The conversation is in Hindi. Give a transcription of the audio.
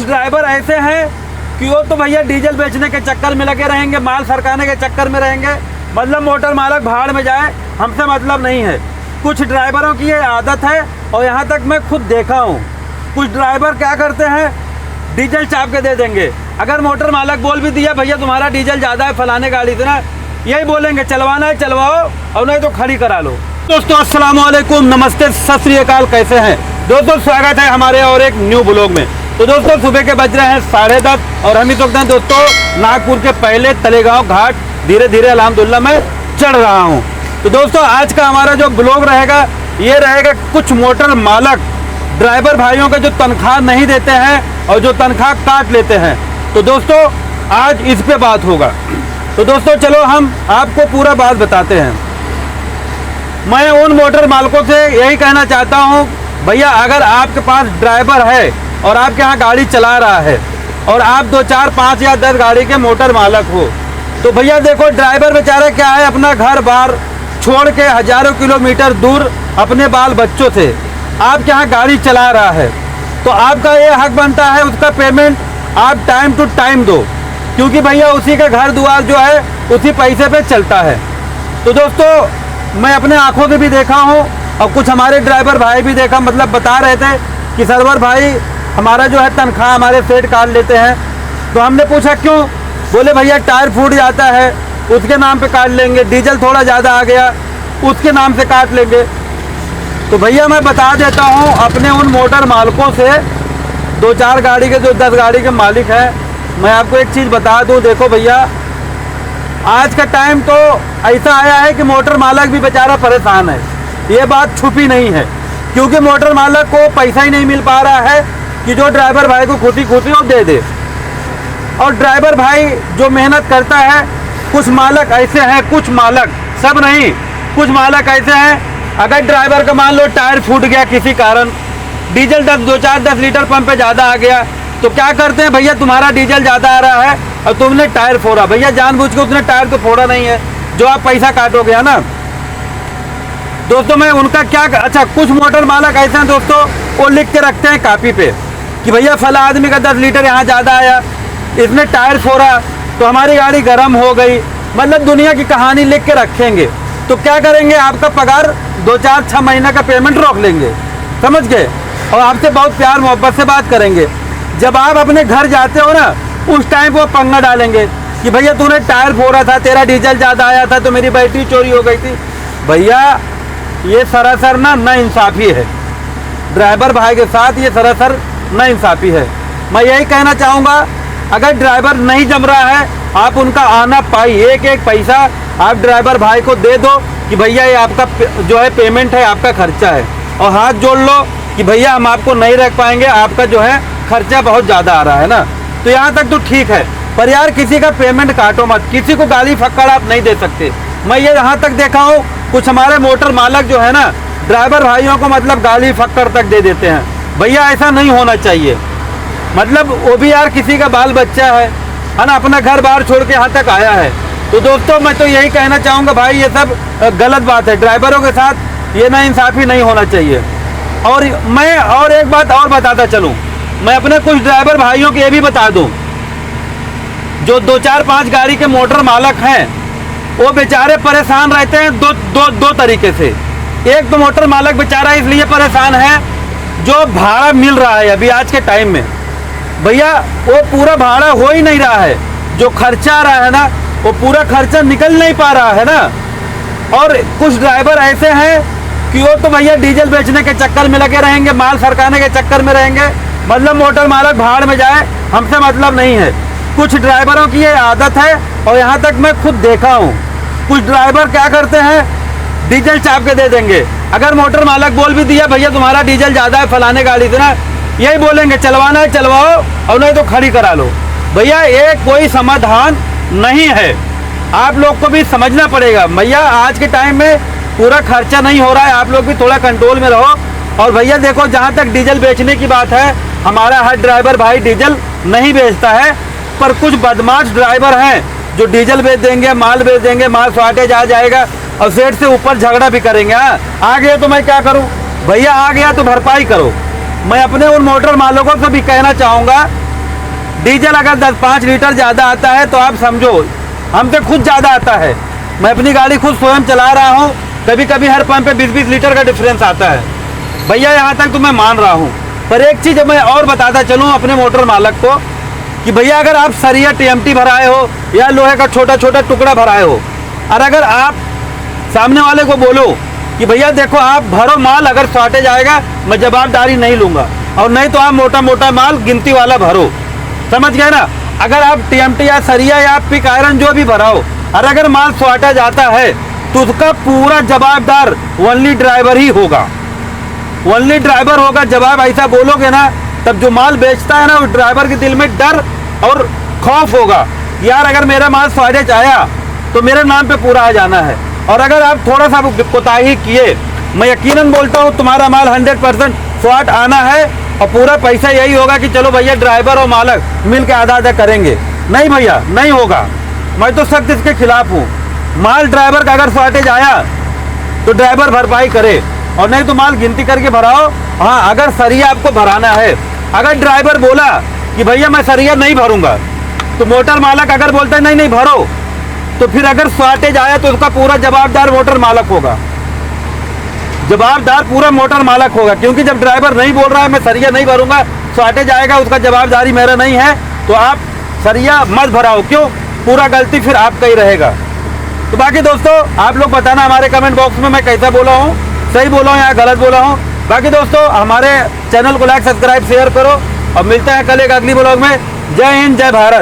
ड्राइवर ऐसे हैं कि वो तो भैया डीजल बेचने के चक्कर में लगे रहेंगे, माल सरकाने के चक्कर में रहेंगे, मतलब मोटर मालक भाड़ में जाए, हमसे मतलब नहीं है। कुछ ड्राइवरों की ये आदत है और यहाँ तक मैं खुद देखा हूँ। कुछ ड्राइवर क्या करते हैं, डीजल चाप के दे देंगे। अगर मोटर मालक बोल भी दिया भैया तुम्हारा डीजल ज़्यादा है फलाने गाड़ी से ना, यही बोलेंगे चलवाना है चलवाओ और नहीं तो खड़ी करा लो। दोस्तों अस्सलाम वालेकुम, नमस्ते, सत श्री अकाल, कैसे हैं दोस्तों? स्वागत है हमारे और एक न्यू ब्लॉग में। तो दोस्तों सुबह के बज रहे हैं 10:30 और हम इस वक्त हैं दोस्तों नागपुर के पहले तलेगांव घाट धीरे धीरे अल्हम्दुलिल्लाह मैं चढ़ रहा हूँ। तो दोस्तों आज का हमारा जो ब्लॉग रहेगा ये रहेगा कुछ मोटर मालक ड्राइवर भाइयों के जो तनख्वाह नहीं देते हैं और जो तनख्वाह काट लेते हैं। तो दोस्तों आज इस पे बात होगा। तो दोस्तों चलो हम आपको पूरा बात बताते हैं। मैं उन मोटर मालकों से यही कहना चाहता हूँ, भैया अगर आपके पास ड्राइवर है और आपके यहाँ गाड़ी चला रहा है और आप 2, 4, 5 या 10 गाड़ी के मोटर मालक हो, तो भैया देखो ड्राइवर बेचारा क्या है, अपना घर बार छोड़ के हजारों किलोमीटर दूर अपने बाल बच्चों से आपके यहाँ गाड़ी चला रहा है, तो आपका ये हक बनता है उसका पेमेंट आप टाइम टू टाइम दो, क्योंकि भैया उसी का घर दुआर जो है उसी पैसे पे चलता है। तो दोस्तों मैं अपने आंखों से भी देखा हूँ और कुछ हमारे ड्राइवर भाई भी देखा, मतलब बता रहे थे कि सरवर भाई हमारा जो है तनख्वाह हमारे सेठ काट लेते हैं। तो हमने पूछा क्यों? बोले भैया टायर फूट जाता है उसके नाम पे काट लेंगे, डीजल थोड़ा ज़्यादा आ गया उसके नाम से काट लेंगे। तो भैया मैं बता देता हूँ अपने उन मोटर मालकों से, 2, 4 गाड़ी के जो 10 गाड़ी के मालिक हैं, मैं आपको एक चीज़ बता दूँ। देखो भैया आज का टाइम तो ऐसा आया है कि मोटर मालक भी बेचारा परेशान है, ये बात छुपी नहीं है, क्योंकि मोटर मालक को पैसा ही नहीं मिल पा रहा है कि जो ड्राइवर भाई को खुशी खुशी वो दे दे। और ड्राइवर भाई जो मेहनत करता है, कुछ मालक ऐसे हैं, कुछ मालक सब नहीं, कुछ मालक ऐसे हैं, अगर ड्राइवर का मान लो टायर फूट गया किसी कारण, डीजल 2, 4, 10 लीटर पंप पे ज़्यादा आ गया, तो क्या करते हैं भैया तुम्हारा डीजल ज़्यादा आ रहा है और तुमने टायर फोड़ा। भैया जानबूझ के उसने टायर तो फोड़ा नहीं है, जो आप पैसा काटोगे है ना। दोस्तों मैं उनका क्या, अच्छा कुछ मोटर मालक ऐसे हैं दोस्तों, वो लिख के रखते हैं कापी पे कि भैया फला आदमी का 10 लीटर यहाँ ज़्यादा आया, इसने टायर फोड़ा तो हमारी गाड़ी गर्म हो गई, मतलब दुनिया की कहानी लिख के रखेंगे। तो क्या करेंगे, आपका पगार 2, 4, 6 महीने का पेमेंट रोक लेंगे, समझ गए, और आपसे बहुत प्यार मोहब्बत से बात करेंगे। जब आप अपने घर जाते हो ना उस टाइम वो पंगा डालेंगे कि भैया तूने टायर फोड़ा था, तेरा डीजल ज़्यादा आया था तो मेरी बैटरी चोरी हो गई थी। भैया ये सरासर ना इंसाफ़ी है, ड्राइवर भाई के साथ ये सरासर ना इंसाफ़ी है। मैं यही कहना चाहूँगा, अगर ड्राइवर नहीं जम रहा है आप उनका आना पाई एक एक पैसा आप ड्राइवर भाई को दे दो कि भैया ये आपका जो है पेमेंट है, आपका खर्चा है, और हाथ जोड़ लो कि भैया हम आपको नहीं रख पाएंगे, आपका जो है खर्चा बहुत ज़्यादा आ रहा है ना। तो यहाँ तक तो ठीक है, पर यार किसी का पेमेंट काटो मत, किसी को गाली फक्कड़ आप नहीं दे सकते। मैं ये यहाँ तक देखा हूँ कुछ हमारे मोटर मालक जो है ना ड्राइवर भाइयों को मतलब गाली फक्कड़ तक दे देते हैं। भैया ऐसा नहीं होना चाहिए, मतलब वो भी यार किसी का बाल बच्चा है ना, अपना घर बाहर छोड़ के यहाँ तक आया है। तो दोस्तों मैं तो यही कहना चाहूँगा भाई ये सब गलत बात है, ड्राइवरों के साथ ये नाइंसाफ़ी नहीं होना चाहिए। और मैं और एक बात और बताता चलूँ, मैं अपने कुछ ड्राइवर भाइयों को ये भी बता दूँ, जो 2, 4, 5 गाड़ी के मोटर मालक हैं वो बेचारे परेशान रहते हैं दो तरीके से। एक तो मोटर मालक बेचारा इसलिए परेशान है जो भाड़ा मिल रहा है अभी आज के टाइम में, भैया वो पूरा भाड़ा हो ही नहीं रहा है, जो खर्चा आ रहा है ना वो पूरा खर्चा निकल नहीं पा रहा है ना। और कुछ ड्राइवर ऐसे हैं कि वो तो भैया डीजल बेचने के चक्कर में लगे रहेंगे, माल सरकाने के चक्कर में रहेंगे, मतलब मोटर मालक भाड़ में जाए, हमसे मतलब नहीं है। कुछ ड्राइवरों की ये आदत है और यहाँ तक मैं खुद देखा हूँ, कुछ ड्राइवर क्या करते हैं डीजल चाप के दे देंगे। अगर मोटर मालक बोल भी दिया भैया तुम्हारा डीजल ज़्यादा है फलाने गाड़ी से ना, यही बोलेंगे चलवाना है चलवाओ और नहीं तो खड़ी करा लो। भैया ये कोई समाधान नहीं है, आप लोग को भी समझना पड़ेगा। भैया आज के टाइम में पूरा खर्चा नहीं हो रहा है, आप लोग भी थोड़ा कंट्रोल में रहो। और भैया देखो जहाँ तक डीजल बेचने की बात है, हमारा हर ड्राइवर भाई डीजल नहीं बेचता है, पर कुछ बदमाश ड्राइवर हैं जो डीजल बेच देंगे, माल बेच देंगे, माल शॉर्टेज आ जाएगा और सेठ से ऊपर झगड़ा भी करेंगे। आ गया तो मैं क्या करूं? भैया आ गया तो भरपाई करो। मैं अपने उन मोटर मालकों से भी कहना चाहूँगा डीजल अगर 10-5 लीटर ज़्यादा आता है तो आप समझो हमसे खुद ज़्यादा आता है। मैं अपनी गाड़ी खुद स्वयं चला रहा हूँ, कभी कभी हर पंप पे 20-20 लीटर का डिफरेंस आता है भैया, यहाँ तक तो मैं मान रहा हूँ। पर एक चीज़ मैं और बताता चलूँ अपने मोटर मालक को कि भैया अगर आप सरिया टीएमटी भराए हो या लोहे का छोटा छोटा टुकड़ा भराए हो, और अगर आप सामने वाले को बोलो कि भैया देखो आप भरो माल, अगर शॉर्टेज आएगा मैं जवाबदारी नहीं लूँगा, और नहीं तो आप मोटा मोटा माल गिनती वाला भरो, समझ गए ना। अगर आप टीएमटी या सरिया या पिक आयरन जो भी भराओ, और अगर माल शॉर्टेज आता है तो उसका पूरा जवाबदार ओनली ड्राइवर ही होगा, ओनली ड्राइवर होगा। जब आप ऐसा बोलोगे ना, तब जो माल बेचता है ना उस ड्राइवर के दिल में डर और खौफ होगा, यार अगर मेरा माल शॉर्टेज आया तो मेरे नाम पे पूरा आ जाना है। और अगर आप थोड़ा सा कोताही किए, मैं यकीनन बोलता हूँ तुम्हारा माल 100% शॉर्ट आना है, और पूरा पैसा यही होगा कि चलो भैया ड्राइवर और मालक मिल के आधा आधा करेंगे। नहीं भैया, नहीं होगा, मैं तो सख्त इसके खिलाफ हूँ। माल ड्राइवर का अगर शॉर्टेज आया तो ड्राइवर भरपाई करे, और नहीं तो माल गिनती करके भराओ। हाँ, अगर सरिया आपको भराना है, अगर ड्राइवर बोला कि भैया मैं सरिया नहीं भरूंगा, तो मोटर मालक अगर बोलता है नहीं नहीं भरो, तो फिर अगर शॉर्टेज आया तो उसका पूरा जवाबदार मोटर मालक होगा, जवाबदार पूरा मोटर मालक होगा। क्योंकि जब ड्राइवर नहीं बोल रहा है मैं सरिया नहीं भरूंगा, शॉर्टेज आएगा, उसका जवाबदारी मेरा नहीं है, तो आप सरिया मत भराओ। क्यों? पूरा गलती फिर आपका ही रहेगा। तो बाकी दोस्तों आप लोग बताना हमारे कमेंट बॉक्स में मैं कैसा बोला हूँ, सही बोला हूँ या गलत बोला हूँ। बाकी दोस्तों हमारे चैनल को लाइक सब्सक्राइब शेयर करो, और मिलते हैं कल एक अगली ब्लॉग में। जय हिंद, जय भारत।